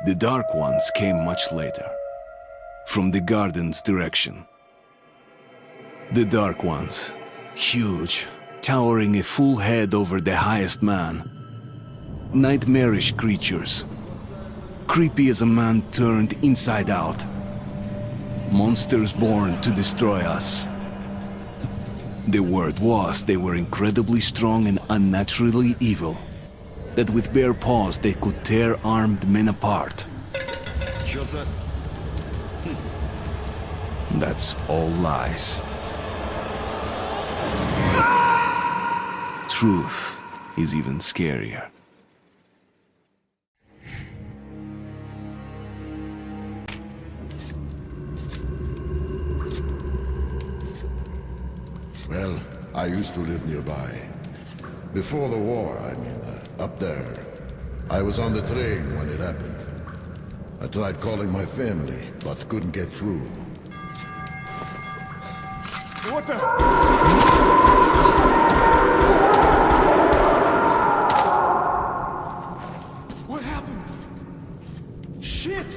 The Dark Ones came much later, from the garden's direction. The Dark Ones, huge, towering a full head over the highest man. Nightmarish creatures, creepy as a man turned inside out. Monsters born to destroy us. The word was they were incredibly strong and unnaturally evil, that with bare paws they could tear armed men apart. That's all lies. Truth is even scarier. Well, I used to live nearby. Before the war, I mean, up there. I was on the train when it happened. I tried calling my family, but couldn't get through. What the? What happened? Shit!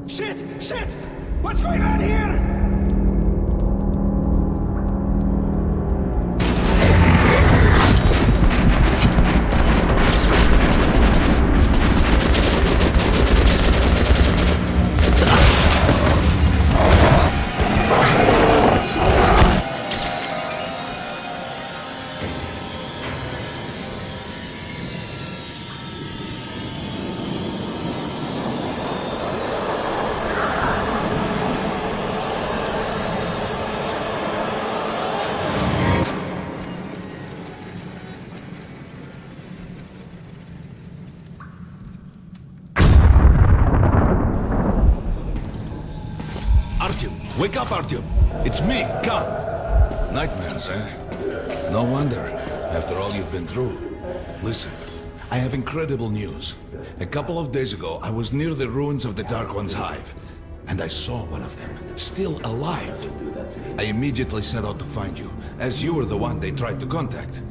Shit! Shit! What's going on here? Wake up, Artyom! It's me, Khan! Nightmares, eh? No wonder, after all you've been through. Listen, I have incredible news. A couple of days ago, I was near the ruins of the Dark One's hive, and I saw one of them, still alive. I immediately set out to find you, as you were the one they tried to contact,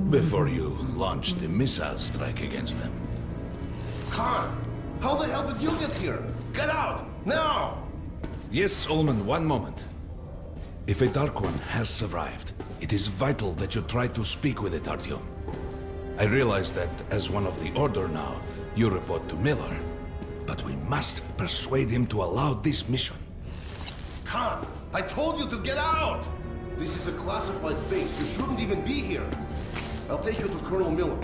before you launched the missile strike against them. Khan, how the hell did you get here? Get out, now! Yes, Ullman, one moment. If a Dark One has survived, it is vital that you try to speak with it, Artyom. I realize that, as one of the Order now, you report to Miller. But we must persuade him to allow this mission. Khan, I told you to get out! This is a classified base. You shouldn't even be here. I'll take you to Colonel Miller.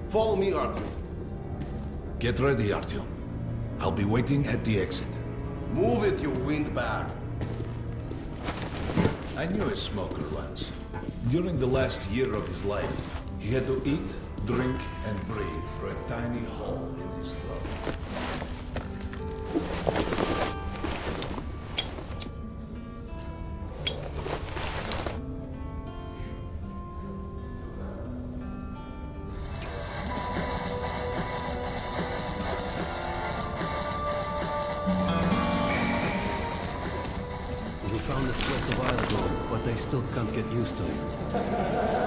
Follow me, Artyom. Get ready, Artyom. I'll be waiting at the exit. Move it, you windbag. I knew a smoker once. During the last year of his life, he had to eat, drink, and breathe through a tiny hole in his throat. We found this place a while ago, but I still can't get used to it.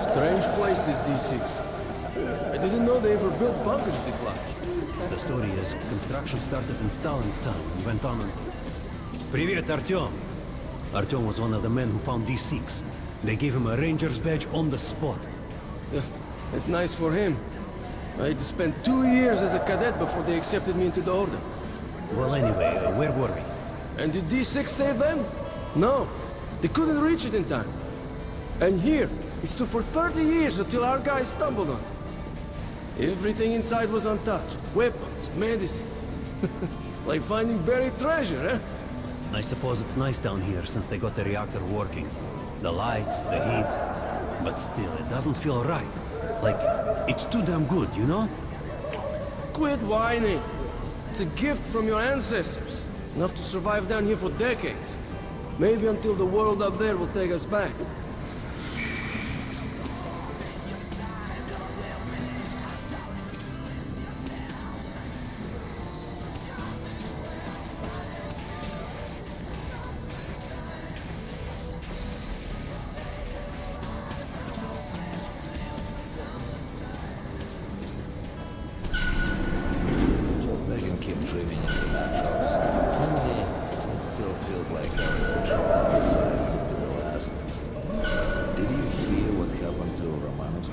Strange place, this D6. I didn't know they ever built bunkers this large. The story is, construction started in Stalin's time and went on and... Привет, Artyom! Artyom was one of the men who found D6. They gave him a ranger's badge on the spot. Yeah, it's nice for him. I had to spend 2 years as a cadet before they accepted me into the Order. Well, anyway, where were we? And did D6 save them? No, they couldn't reach it in time. And here, it stood for 30 years until our guys stumbled on it. Everything inside was untouched. Weapons, medicine. Like finding buried treasure, eh? I suppose it's nice down here since they got the reactor working. The lights, the heat. But still, it doesn't feel right. Like, it's too damn good, you know? Quit whining. It's a gift from your ancestors. Enough to survive down here for decades. Maybe until the world up there will take us back.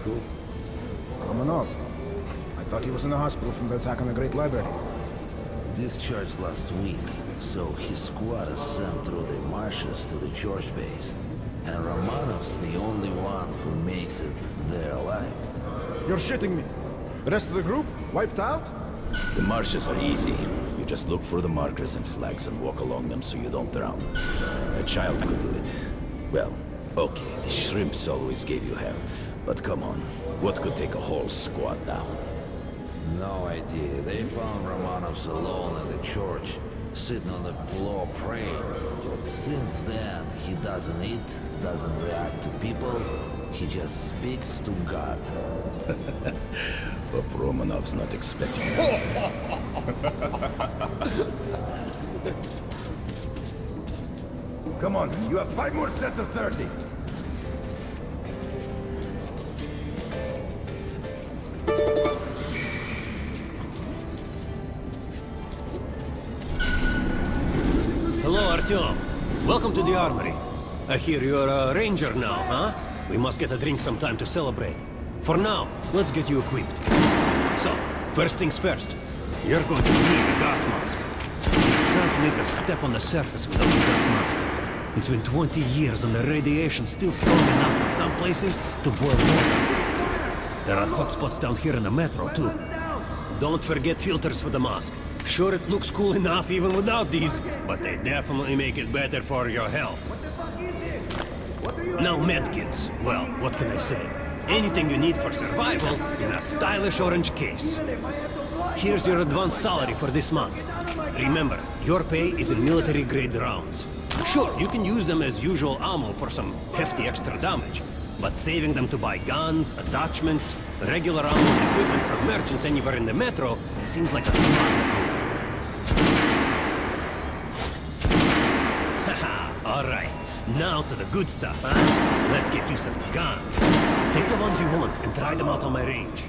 Who? Romanov. I thought he was in the hospital from the attack on the Great Library. Discharged last week, so his squad is sent through the marshes to the church base. And Romanov's the only one who makes it there alive. You're shitting me. The rest of the group? Wiped out? The marshes are easy. You just look for the markers and flags and walk along them so you don't drown. A child could do it. Well, okay, the shrimps always gave you hell. But come on, what could take a whole squad down? No idea. They found Romanov's alone at the church, sitting on the floor praying. Since then, he doesn't eat, doesn't react to people. He just speaks to God. But Romanov's not expecting an answer. Come on, you have 5 more sets of 30. Hello, Artyom. Welcome to the armory. I hear you're a ranger now, huh? We must get a drink sometime to celebrate. For now, let's get you equipped. So, first things first. You're going to need a gas mask. You can't make a step on the surface without a gas mask. It's been 20 years and the radiation's still strong enough in some places to boil water. There are hot spots down here in the metro, too. Don't forget filters for the mask. Sure, it looks cool enough even without these, but they definitely make it better for your health. Now medkits. Well, what can I say? Anything you need for survival in a stylish orange case. Here's your advance salary for this month. Remember, your pay is in military-grade rounds. Sure, you can use them as usual ammo for some hefty extra damage, but saving them to buy guns, attachments, regular ammo and equipment from merchants anywhere in the metro seems like a smart move. Haha, alright. Now to the good stuff, huh? Let's get you some guns. Take the ones you want and try them out on my range.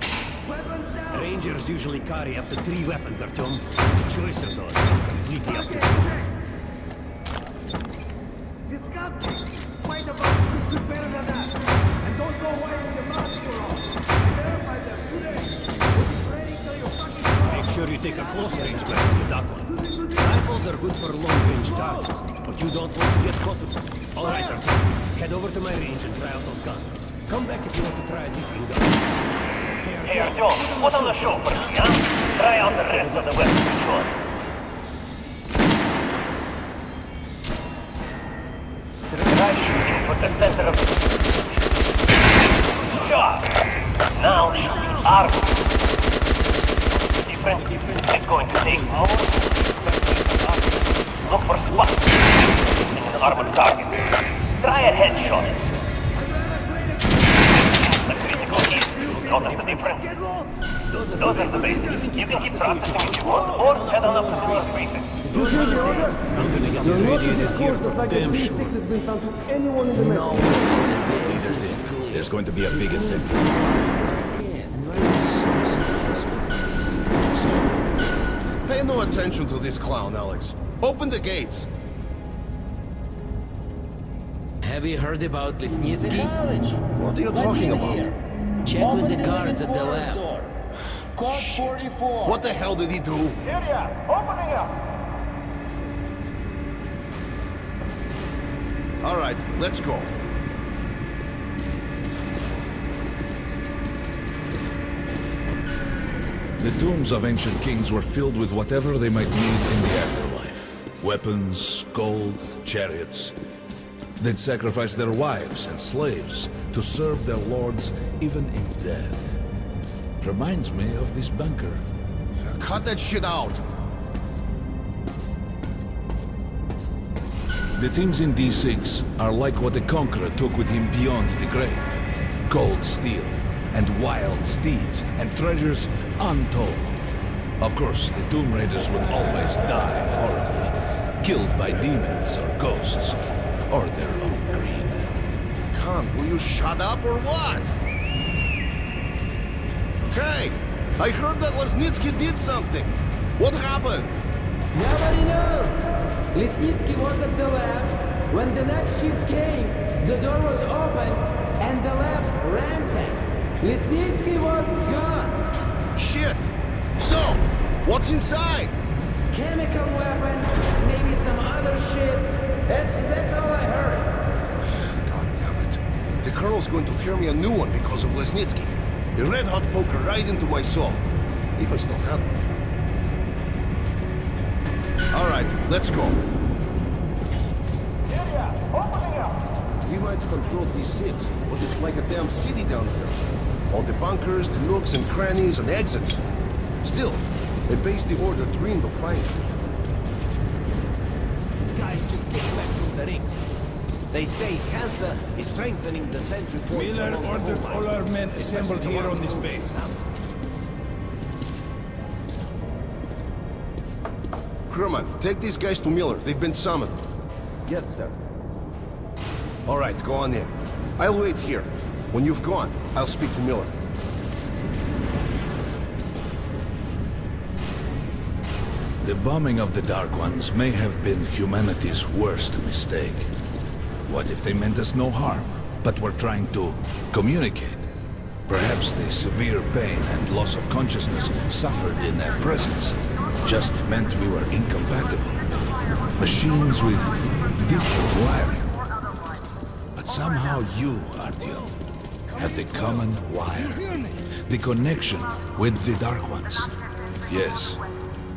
Rangers usually carry up to 3 weapons, Artyom. The choice of those is completely up to you. Disgusting! Fight about is better than that. And don't go away with your mouth full off. Verify them today. We'll be ready till you're fucking Make sure you take a close range weapon with that one. Rifles are good for long-range targets, but you don't want to get caught with them. All right, Artyom. Head over to my range and try out those guns. Come back if you want to try a different gun. Hey, Artyom, put on the show for me, huh? Try out the rest of the weapons you chose. Try shooting for the center of the... Sure. Now shoot armor. Different. It's going to take more. Look for spots in an armored target. Try a headshot. The critical hit. Notice the difference? Those are the basics. You can keep practicing if you want, or head on up to the next recent. I'm gonna get you radiated here for damn sure. No, There's going to be a big assembly. Pay no attention to this clown, Alex. Open the gates. Have you heard about Lesnitsky? What are you talking about? Check with the guards at the lab. Code 44. What the hell did he do? Area, opening up. All right, let's go. The tombs of ancient kings were filled with whatever they might need in the afterlife. Weapons, gold, chariots. They'd sacrifice their wives and slaves to serve their lords even in death. Reminds me of this bunker. Cut that shit out. The things in D6 are like what the Conqueror took with him beyond the grave. Gold steel, and wild steeds, and treasures untold. Of course, the Tomb Raiders would always die horribly, killed by demons or ghosts, or their own greed. Khan, will you shut up or what? Hey, I heard that Lesnitsky did something. What happened? Nobody knows. Lesnitsky was at the lab. When the next shift came, the door was open and the lab ransacked. Lesnitsky was gone. Shit! So, what's inside? Chemical weapons, maybe some other shit. That's all I heard. God damn it. The Colonel's going to tear me a new one because of Lesnitsky. A red-hot poker right into my soul. If I still have it. All right, let's go. We might control D6, but it's like a damn city down here. All the bunkers, the nooks and crannies and exits. Still, a base the Order dreamed of finding. Guys just came back from the ring. They say Hansa is strengthening the sentry points. Miller ordered all our men assembled here on this base. Crewman, take these guys to Miller. They've been summoned. Yes, sir. All right, go on in. I'll wait here. When you've gone, I'll speak to Miller. The bombing of the Dark Ones may have been humanity's worst mistake. What if they meant us no harm, but were trying to communicate? Perhaps the severe pain and loss of consciousness suffered in their presence just meant we were incompatible. Machines with different wiring. But somehow you, Artyom, have the common wire. The connection with the Dark Ones. Yes,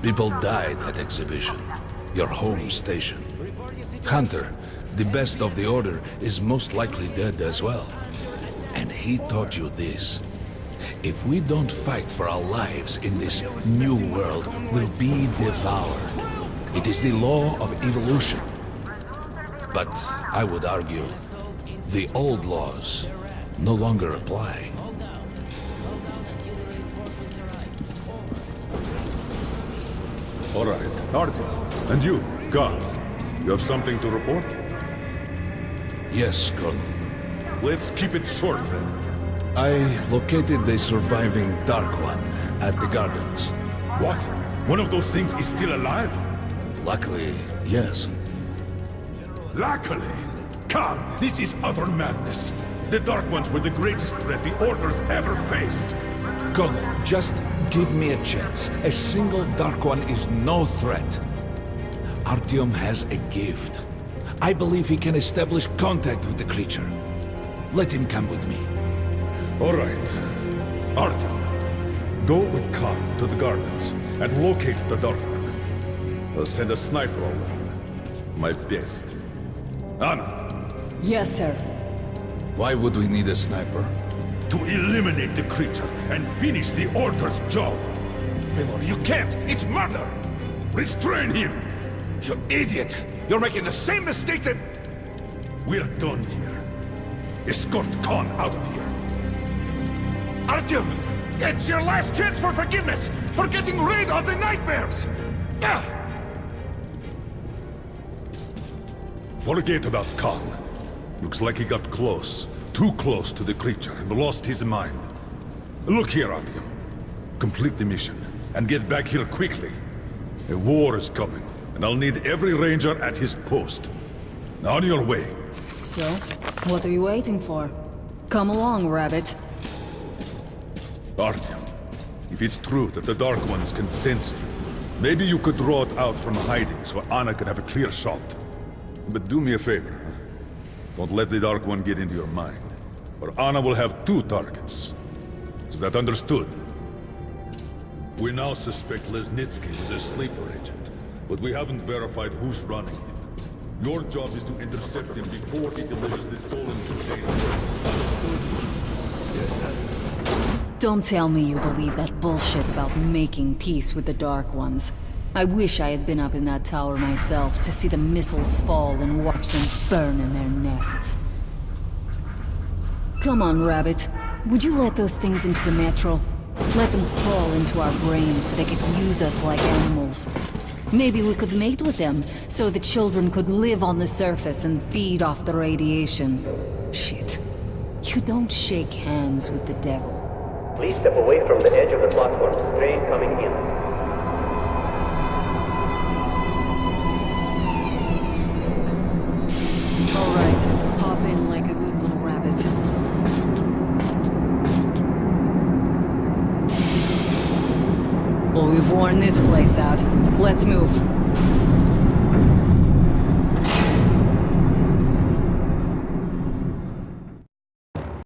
people died at Exhibition, your home station. Hunter, the best of the Order, is most likely dead as well. And he taught you this. If we don't fight for our lives in this new world, we'll be devoured. It is the law of evolution. But I would argue, the old laws no longer apply. All right, Artyom. And you, Khan, you have something to report? Yes, Colonel. Let's keep it short, then. I located the surviving Dark One at the Gardens. What? One of those things is still alive? Luckily, yes. Luckily? Khan, this is utter madness. The Dark Ones were the greatest threat the Order's ever faced. Colonel, just give me a chance. A single Dark One is no threat. Artyom has a gift. I believe he can establish contact with the creature. Let him come with me. All right. Artyom, go with Khan to the Gardens and locate the Dark One. I'll send a sniper along. My best. Anna, Yes, sir. Why would we need a sniper? to eliminate the creature and finish the Order's job. Miller, you can't! It's murder! Restrain him! You idiot! You're making the same mistake that... We're done here. Escort Khan out of here. Artyom! It's your last chance for forgiveness! For getting rid of the nightmares! Forget about Khan. Looks like he got close. Too close to the creature and lost his mind. Look here, Artyom. Complete the mission and get back here quickly. A war is coming, and I'll need every ranger at his post. On your way. So, what are you waiting for? Come along, Rabbit. Artyom, if it's true that the Dark Ones can sense you, maybe you could draw it out from hiding so Anna can have a clear shot. But do me a favor. Don't let the Dark One get into your mind, or Anna will have 2 targets. Is that understood? We now suspect Lesnitsky was a sleeper agent, but we haven't verified who's running him. Your job is to intercept him before he delivers the stolen container. Don't tell me you believe that bullshit about making peace with the Dark Ones. I wish I had been up in that tower myself to see the missiles fall and watch them burn in their nests. Come on, Rabbit. Would you let those things into the metro? Let them crawl into our brains so they could use us like animals. Maybe we could mate with them, so the children could live on the surface and feed off the radiation. Shit. You don't shake hands with the devil. Please step away from the edge of the platform. Train coming in. All right, hop in like a good little rabbit. Well, we've worn this place out. Let's move.